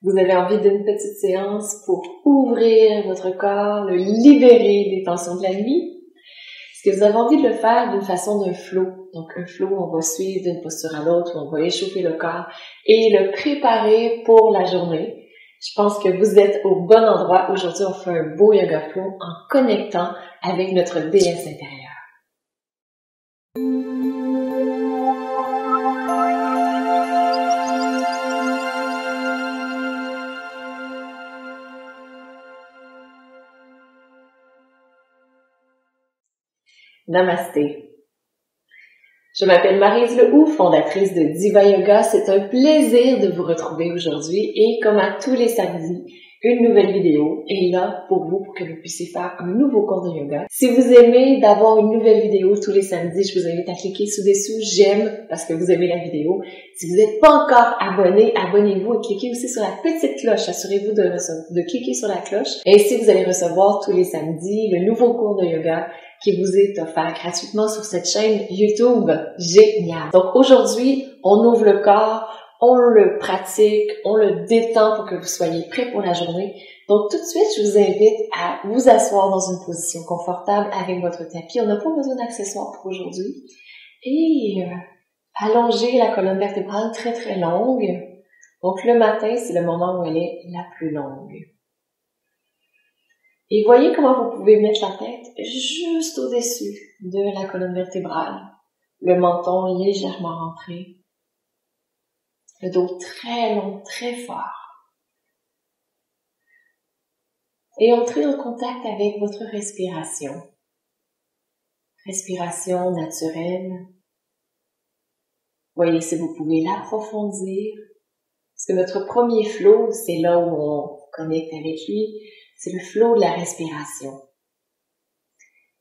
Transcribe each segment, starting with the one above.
Vous avez envie d'une petite séance pour ouvrir votre corps, le libérer des tensions de la nuit? Est-ce que vous avez envie de le faire d'une façon d'un flow? Donc un flow, on va suivre d'une posture à l'autre, on va échauffer le corps et le préparer pour la journée. Je pense que vous êtes au bon endroit. Aujourd'hui, on fait un beau yoga flow en connectant avec notre déesse intérieure. Namasté. Je m'appelle Maryse Lehoux, fondatrice de Diva Yoga. C'est un plaisir de vous retrouver aujourd'hui et comme à tous les samedis, une nouvelle vidéo est là pour vous, pour que vous puissiez faire un nouveau cours de yoga. Si vous aimez d'avoir une nouvelle vidéo tous les samedis, je vous invite à cliquer sous-dessous « J'aime » parce que vous aimez la vidéo. Si vous n'êtes pas encore abonné, abonnez-vous et cliquez aussi sur la petite cloche. Assurez-vous de cliquer sur la cloche. Et ainsi, vous allez recevoir tous les samedis le nouveau cours de yoga qui vous est offert gratuitement sur cette chaîne YouTube. Génial! Donc aujourd'hui, on ouvre le corps, on le pratique, on le détend pour que vous soyez prêts pour la journée. Donc tout de suite, je vous invite à vous asseoir dans une position confortable avec votre tapis. On n'a pas besoin d'accessoires pour aujourd'hui. Et allonger la colonne vertébrale très très longue. Donc le matin, c'est le moment où elle est la plus longue. Et voyez comment vous pouvez mettre la tête juste au-dessus de la colonne vertébrale. Le menton légèrement rentré. Le dos très long, très fort. Et entrez en contact avec votre respiration. Respiration naturelle. Voyez si vous pouvez l'approfondir. Parce que notre premier flow, c'est là où on connecte avec lui. C'est le flow de la respiration.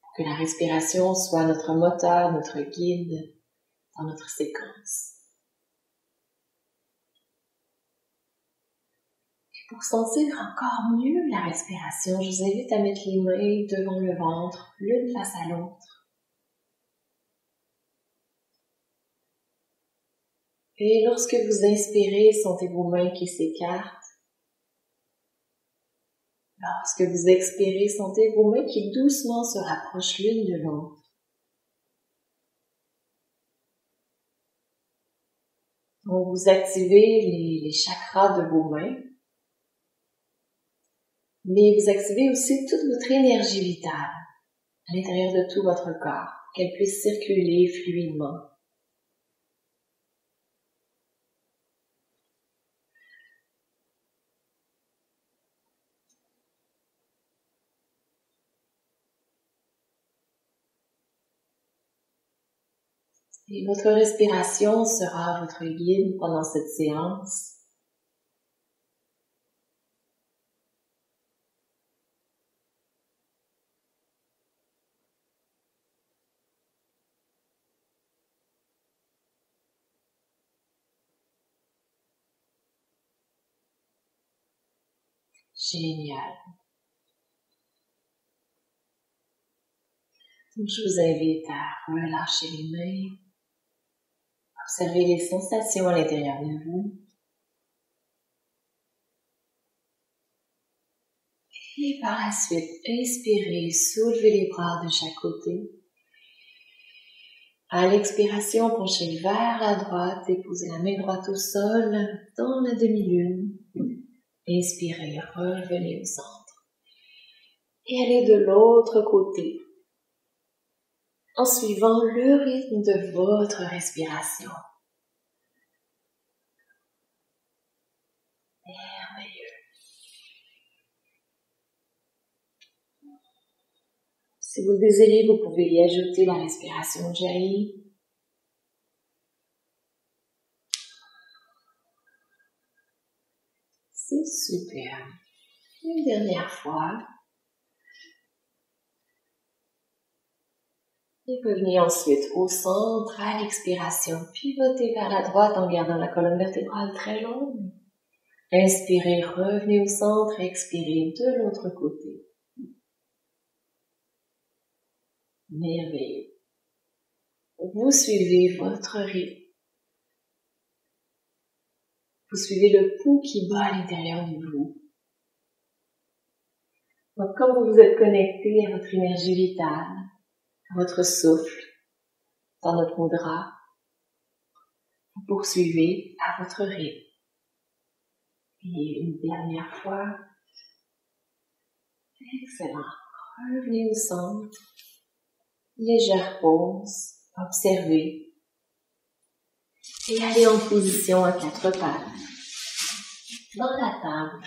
Pour que la respiration soit notre moteur, notre guide dans notre séquence. Et pour sentir encore mieux la respiration, je vous invite à mettre les mains devant le ventre, l'une face à l'autre. Et lorsque vous inspirez, sentez vos mains qui s'écartent. Lorsque vous expirez, sentez vos mains qui doucement se rapprochent l'une de l'autre. Donc vous activez les chakras de vos mains, mais vous activez aussi toute votre énergie vitale à l'intérieur de tout votre corps, qu'elle puisse circuler fluidement. Et votre respiration sera votre guide pendant cette séance. Génial. Donc, je vous invite à relâcher les mains, observer les sensations à l'intérieur de vous. Et par la suite, inspirez, soulevez les bras de chaque côté. À l'expiration, penchez vers la droite, déposez la main droite au sol, dans la demi-lune. Inspirez, revenez au centre. Et allez de l'autre côté, en suivant le rythme de votre respiration. Merveilleux. Si vous le désirez, vous pouvez y ajouter la respiration Ujjayi. C'est super. Une dernière fois. Et revenez ensuite au centre, à l'expiration. Pivotez vers la droite en gardant la colonne vertébrale très longue. Inspirez, revenez au centre, expirez de l'autre côté. Merveilleux. Vous suivez votre rythme. Vous suivez le pouls qui bat à l'intérieur de vous. Donc, comme vous vous êtes connecté à votre énergie vitale, à votre souffle, dans notre mudra, vous poursuivez à votre rythme. Et une dernière fois. Excellent. Revenez au centre. Légère pause. Observez. Et allez en position à 4 pattes. Dans la table.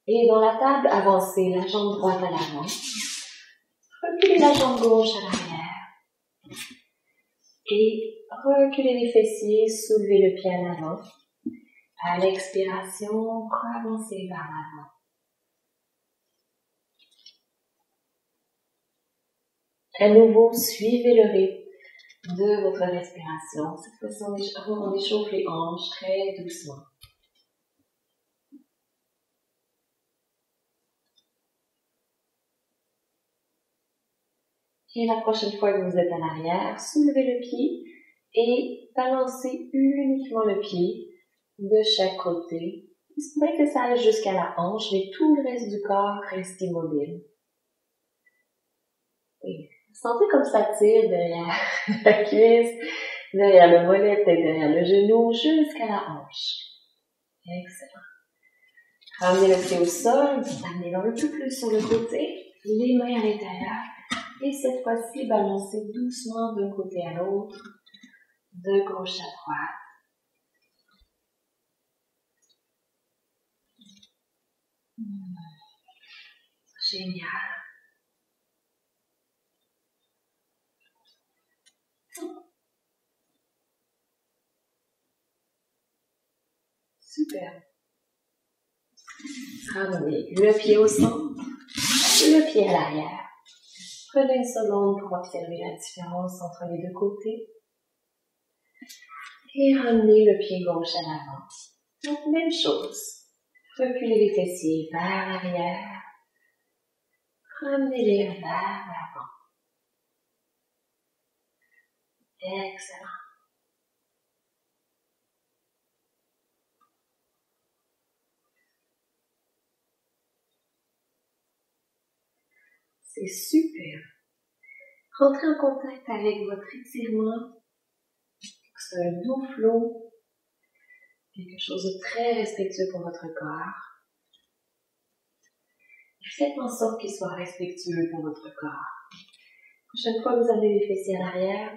Et dans la table, avancez la jambe droite à l'avant. Reculez la jambe gauche à l'arrière. Et reculez les fessiers, soulevez le pied à l'avant. À l'expiration, avancez vers l'avant. À nouveau, suivez le rythme de votre respiration. Cette fois-ci, on échauffe les hanches très doucement. Et la prochaine fois que vous êtes à l'arrière, soulevez le pied et balancez uniquement le pied de chaque côté. Il se pourrait que ça aille jusqu'à la hanche, mais tout le reste du corps reste immobile. Oui. Sentez comme ça tire derrière la cuisse, derrière le mollet, peut-être derrière le genou, jusqu'à la hanche. Excellent. Ramenez le pied au sol, amenez-le un peu plus sur le côté, les mains à l'intérieur. Et cette fois-ci, balancez doucement d'un côté à l'autre, de gauche à droite. Génial. Super. Ramenez le pied au centre, le pied à l'arrière. Prenez une seconde pour observer la différence entre les deux côtés. Et ramenez le pied gauche à l'avant. Donc, même chose. Reculez les fessiers vers l'arrière. Ramenez-les vers l'avant. Excellent. C'est super. Rentrez en contact avec votre étirement. C'est un doux flot. Quelque chose de très respectueux pour votre corps. Faites en sorte qu'il soit respectueux pour votre corps. La prochaine fois que vous avez les fessiers à l'arrière,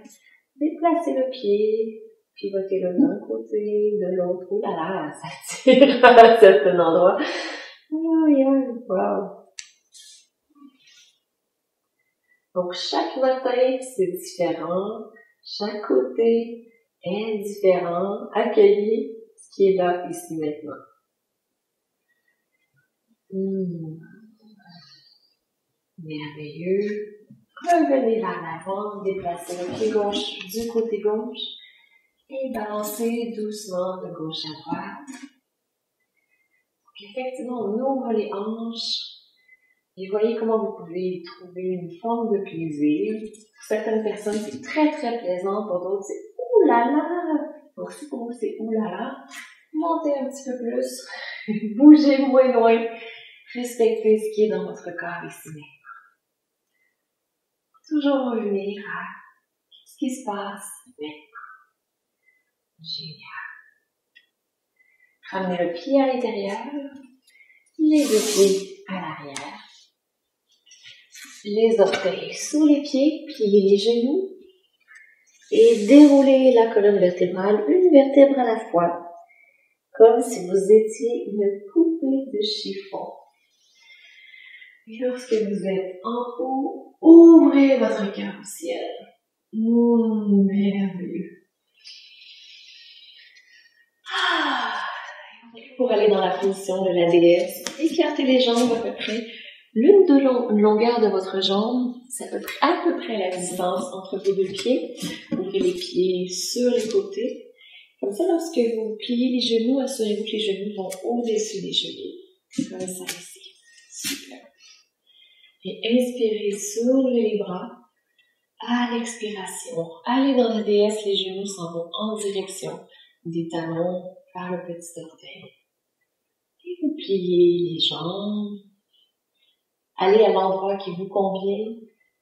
déplacez le pied, pivotez-le d'un côté, de l'autre. Oh là là, ça tire à un certain endroit. Oh yeah, wow. Donc, chaque matin, c'est différent. Chaque côté est différent. Accueillez ce qui est là, ici, maintenant. Merveilleux. Revenez vers l'avant, déplacez le pied gauche du côté gauche et balancez doucement de gauche à droite. Donc, effectivement, on ouvre les hanches et voyez comment vous pouvez trouver une forme de plaisir. Pour certaines personnes, c'est très très plaisant. Pour d'autres, c'est ouh là là. Donc, si pour vous, c'est ouh là là, montez un petit peu plus, bougez moins loin, respectez ce qui est dans votre corps ici maintenant. Toujours revenir à ce qui se passe maintenant. Génial. Ramenez le pied à l'intérieur, les deux pieds à l'arrière. Les orteils sous les pieds, pliez les genoux et déroulez la colonne vertébrale, une vertèbre à la fois, comme si vous étiez une poupée de chiffon. Et lorsque vous êtes en haut, ouvrez votre cœur au ciel. Merveilleux. Pour aller dans la position de la déesse, écartez les jambes à peu près l'une de longueur de votre jambe, c'est à peu près la distance entre vos deux pieds. Ouvrez les pieds sur les côtés. Comme ça, lorsque vous pliez les genoux, assurez-vous que les genoux vont au-dessus des chevilles. Comme ça ici. Super. Et inspirez, soulevez les bras. À l'expiration, allez dans la déesse, les genoux s'en vont en direction des talons vers le petit orteil. Et vous pliez les jambes. Allez à l'endroit qui vous convient.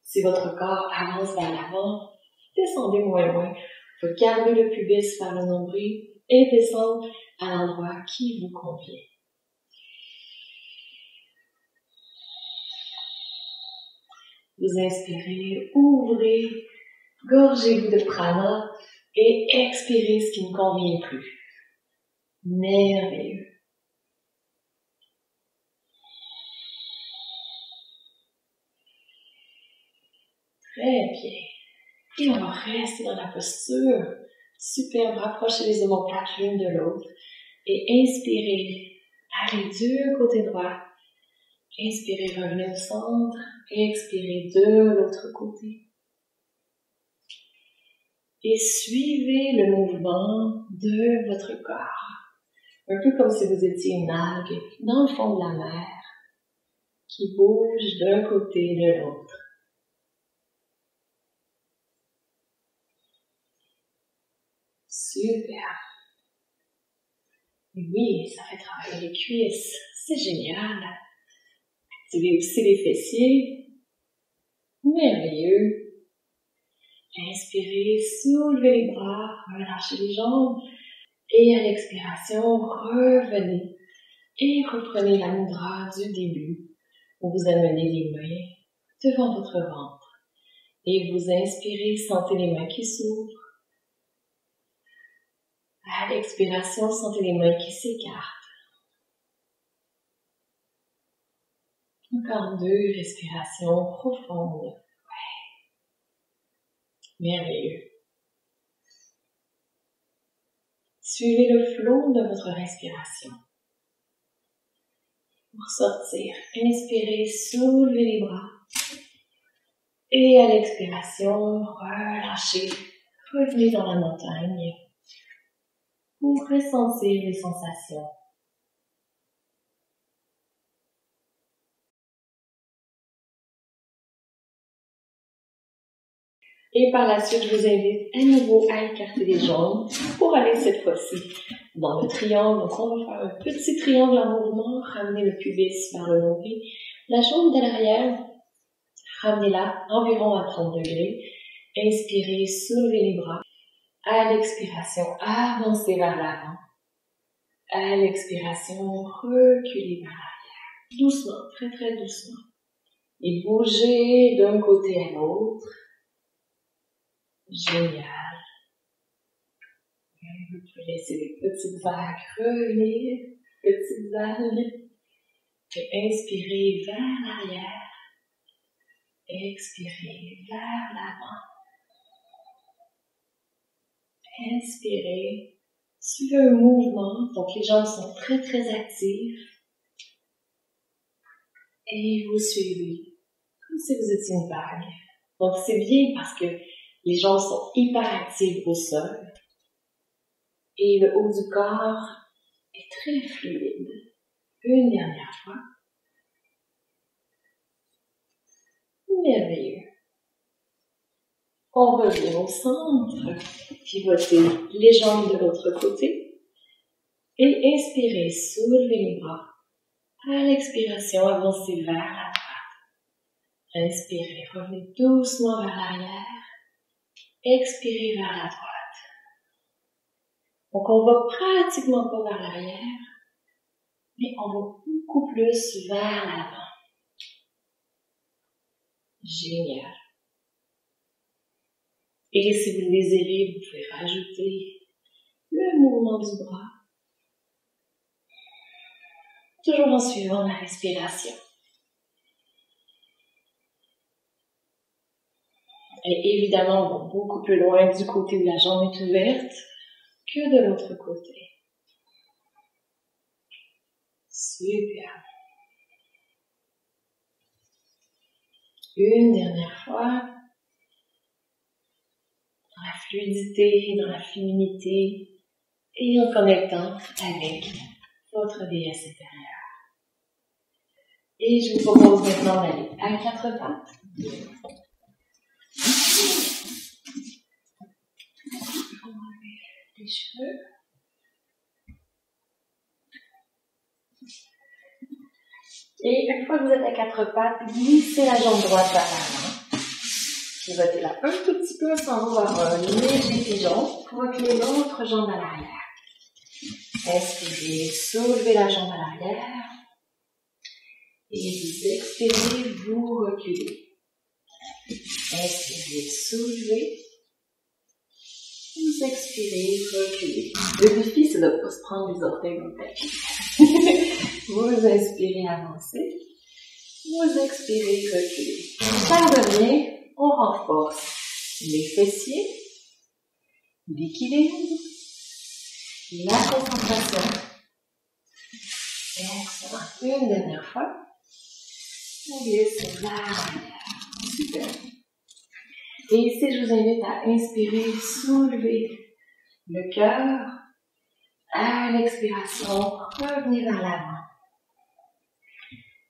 Si votre corps avance vers l'avant, descendez moins loin. Vous pouvez garder le pubis vers le nombril et descendre à l'endroit qui vous convient. Vous inspirez, ouvrez, gorgez-vous de prana et expirez ce qui ne convient plus. Merveilleux. Très bien. Et on va rester dans la posture. Superbe. Rapprochez les omoplates l'une de l'autre. Et inspirez. Allez du côté droit. Inspirez, revenez au centre. Expirez de l'autre côté. Et suivez le mouvement de votre corps. Un peu comme si vous étiez une algue dans le fond de la mer qui bouge d'un côté et de l'autre. Super. Oui, ça fait travailler les cuisses. C'est génial. Activez aussi les fessiers. Merveilleux. Inspirez, soulevez les bras, relâchez les jambes. Et à l'expiration, revenez et reprenez la mudra du début. Vous amenez les mains devant votre ventre. Et vous inspirez, sentez les mains qui s'ouvrent. À l'expiration, sentez les mains qui s'écartent. Encore 2 respirations profondes. Ouais. Merveilleux. Suivez le flot de votre respiration. Pour sortir, inspirez, soulevez les bras. Et à l'expiration, relâchez. Revenez dans la montagne pour ressentir les sensations. Et par la suite, je vous invite à nouveau à écarter les jambes pour aller cette fois-ci dans le triangle. Donc, on va faire un petit triangle en mouvement. Ramenez le pubis vers le nombril. La jambe de l'arrière, ramenez-la environ à 30 degrés. Inspirez, soulevez les bras. À l'expiration, avancez vers l'avant. À l'expiration, reculez vers l'arrière. Doucement, très très doucement. Et bougez d'un côté à l'autre. Génial. Vous pouvez laisser les petites vagues revenir, petites algues. Et inspirez vers l'arrière. Expirez vers l'avant. Inspirez. Suivez un mouvement. Donc les jambes sont très très actives. Et vous suivez comme si vous étiez une vague. Donc c'est bien parce que les jambes sont hyper actives au sol. Et le haut du corps est très fluide. Une dernière fois. Merveilleux. On revient au centre. Pivotez les jambes de l'autre côté. Et inspirez, soulevez les bras. À l'expiration, avancez vers la droite. Inspirez, revenez doucement vers l'arrière. Expirez vers la droite. Donc, on va pratiquement pas vers l'arrière, mais on va beaucoup plus vers l'avant. Génial. Et si vous le désirez, vous pouvez rajouter le mouvement du bras. Toujours en suivant la respiration. Et évidemment, on va beaucoup plus loin du côté où la jambe est ouverte que de l'autre côté. Super. Une dernière fois. Dans la fluidité, dans la féminité et en connectant avec votre déesse intérieure. Et je vous propose maintenant d'aller à 4 pattes. Les cheveux. Et une fois que vous êtes à quatre pattes, glissez la jambe droite vers l'avant. Pivotez-la un tout petit peu, on va avoir un léger pigeon pour reculer l'autre jambe à l'arrière. Inspirez, soulevez la jambe à l'arrière. Et vous expirez, vous reculez. Inspirez, soulevez. Vous expirez, reculez. Le défi, c'est de ne pas se prendre les orteils dans le tapis. Vous inspirez, avancez. Vous expirez, reculez. Ça revient, on renforce les fessiers, l'équilibre, la concentration. Excellent. Une dernière fois. On glisse vers l'arrière. Super. Et ici, je vous invite à inspirer, soulever le cœur. À l'expiration, revenez vers l'avant.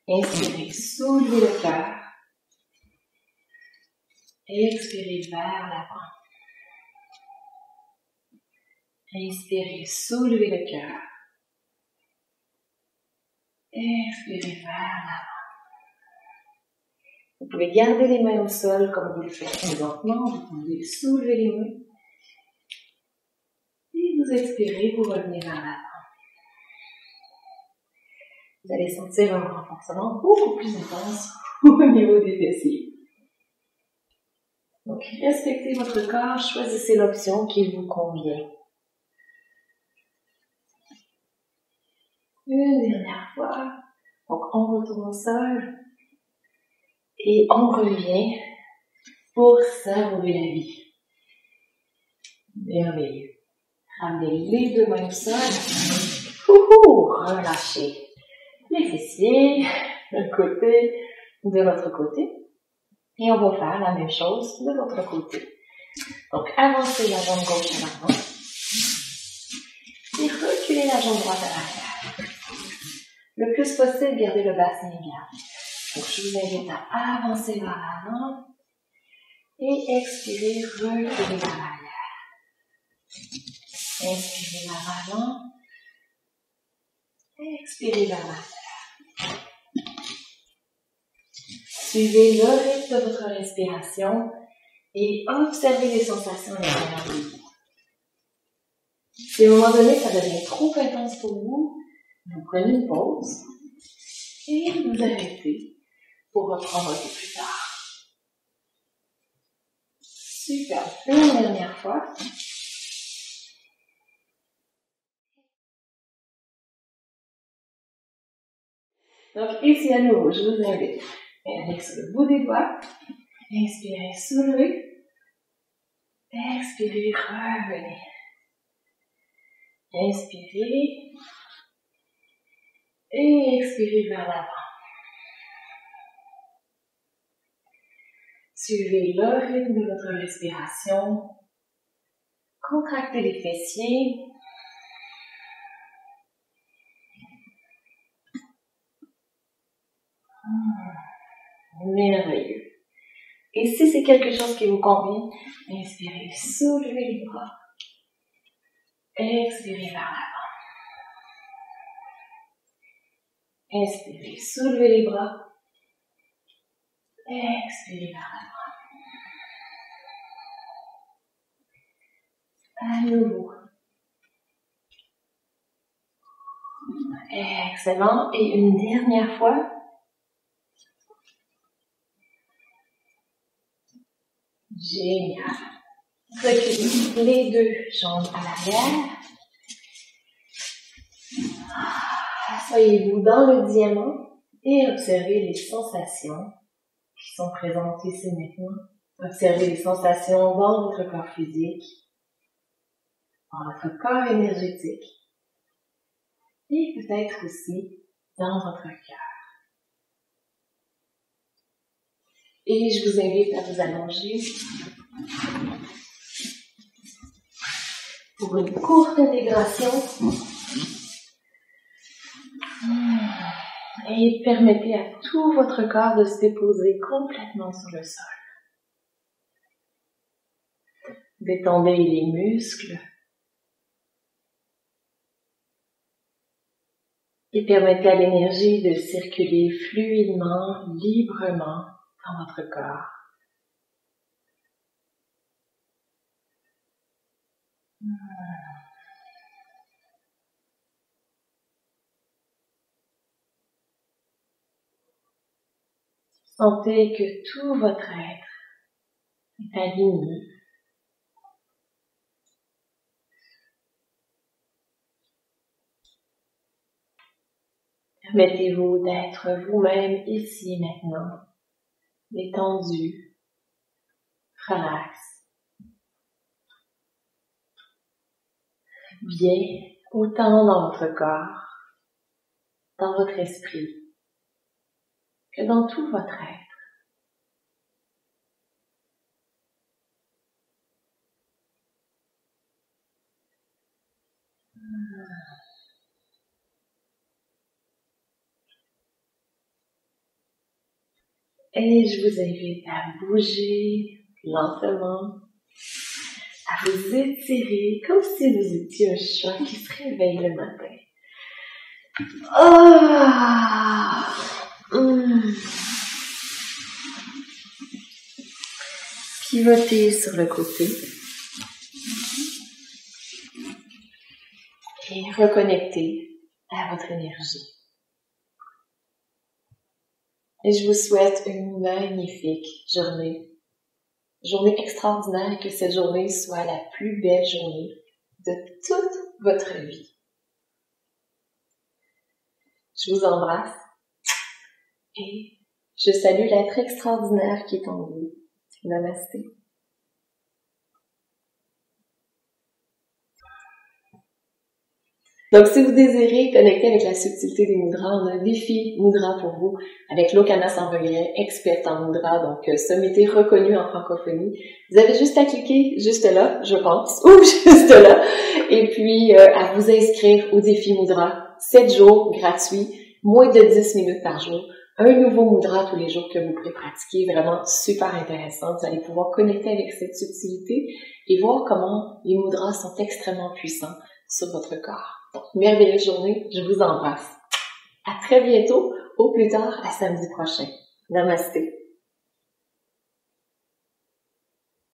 Inspirez, soulevez le cœur. Expirez vers l'avant. Inspirez, soulevez le cœur. Expirez vers l'avant. Vous pouvez garder les mains au sol comme vous le faites présentement. Vous pouvez soulever les mains. Et vous expirez, vous revenez vers l'avant. Vous allez sentir un renforcement beaucoup plus intense au niveau des fessiers. Donc, respectez votre corps, choisissez l'option qui vous convient. Une dernière fois. Donc, on retourne au sol. Et on revient pour savourer la vie. Merveilleux. Ramenez les deux mains au sol. Relâchez les fessiers d'un côté, de l'autre côté. Et on va faire la même chose de l'autre côté. Donc, avancez la jambe gauche à l'avant. Et reculez la jambe droite à l'arrière. Le plus possible, gardez le bassin égal. Donc, je vous invite à avancer vers l'avant et expirer, reculer vers l'arrière. Inspirez vers l'avant, expirez vers l'arrière. Suivez le rythme de votre respiration et observez les sensations à l'intérieur de vous. Si à un moment donné, ça devient trop intense pour vous, vous prenez une pause et vous arrêtez pour reprendre un peu plus tard. Super. Une dernière fois. Donc, ici à nouveau, je vous invite avec sur le bout des doigts. Inspirez, soulevez. Expirez, revenez. Inspirez. Et expirez vers l'avant. Suivez le rythme de votre respiration. Contractez les fessiers. Merveilleux. Et si c'est quelque chose qui vous convient, inspirez, soulevez les bras. Expirez vers l'avant. Inspirez, soulevez les bras. Expirez vers l'avant. À nouveau. Excellent. Et une dernière fois. Génial. Reculez les deux jambes à l'arrière. Asseyez-vous dans le diamant et observez les sensations qui sont présentes ici maintenant. Observez les sensations dans votre corps physique, dans votre corps énergétique et peut-être aussi dans votre cœur. Et je vous invite à vous allonger pour une courte intégration. Et permettez à tout votre corps de se déposer complètement sur le sol. Détendez les muscles. Et permettez à l'énergie de circuler fluidement, librement dans votre corps. Sentez que tout votre être est aligné. Permettez-vous d'être vous-même ici maintenant, détendu, relax, bien autant dans votre corps, dans votre esprit, que dans tout votre être. Et je vous invite à bouger lentement, à vous étirer comme si vous étiez un chat qui se réveille le matin. Pivotez sur le côté et reconnectez à votre énergie. Et je vous souhaite une magnifique journée. Journée extraordinaire et que cette journée soit la plus belle journée de toute votre vie. Je vous embrasse et je salue l'être extraordinaire qui est en vous. Namasté. Donc, si vous désirez connecter avec la subtilité des mudras, on a un défi mudra pour vous avec Lokana sans regret, experte en mudra, donc sommité reconnu en francophonie. Vous avez juste à cliquer juste là, je pense, ou juste là, et puis à vous inscrire au défi mudra. 7 jours gratuits, moins de 10 minutes par jour. Un nouveau mudra tous les jours que vous pourrez pratiquer, vraiment super intéressant. Vous allez pouvoir connecter avec cette subtilité et voir comment les mudras sont extrêmement puissants sur votre corps. Donc, merveilleuse journée, je vous embrasse. À très bientôt, au plus tard à samedi prochain. Namasté.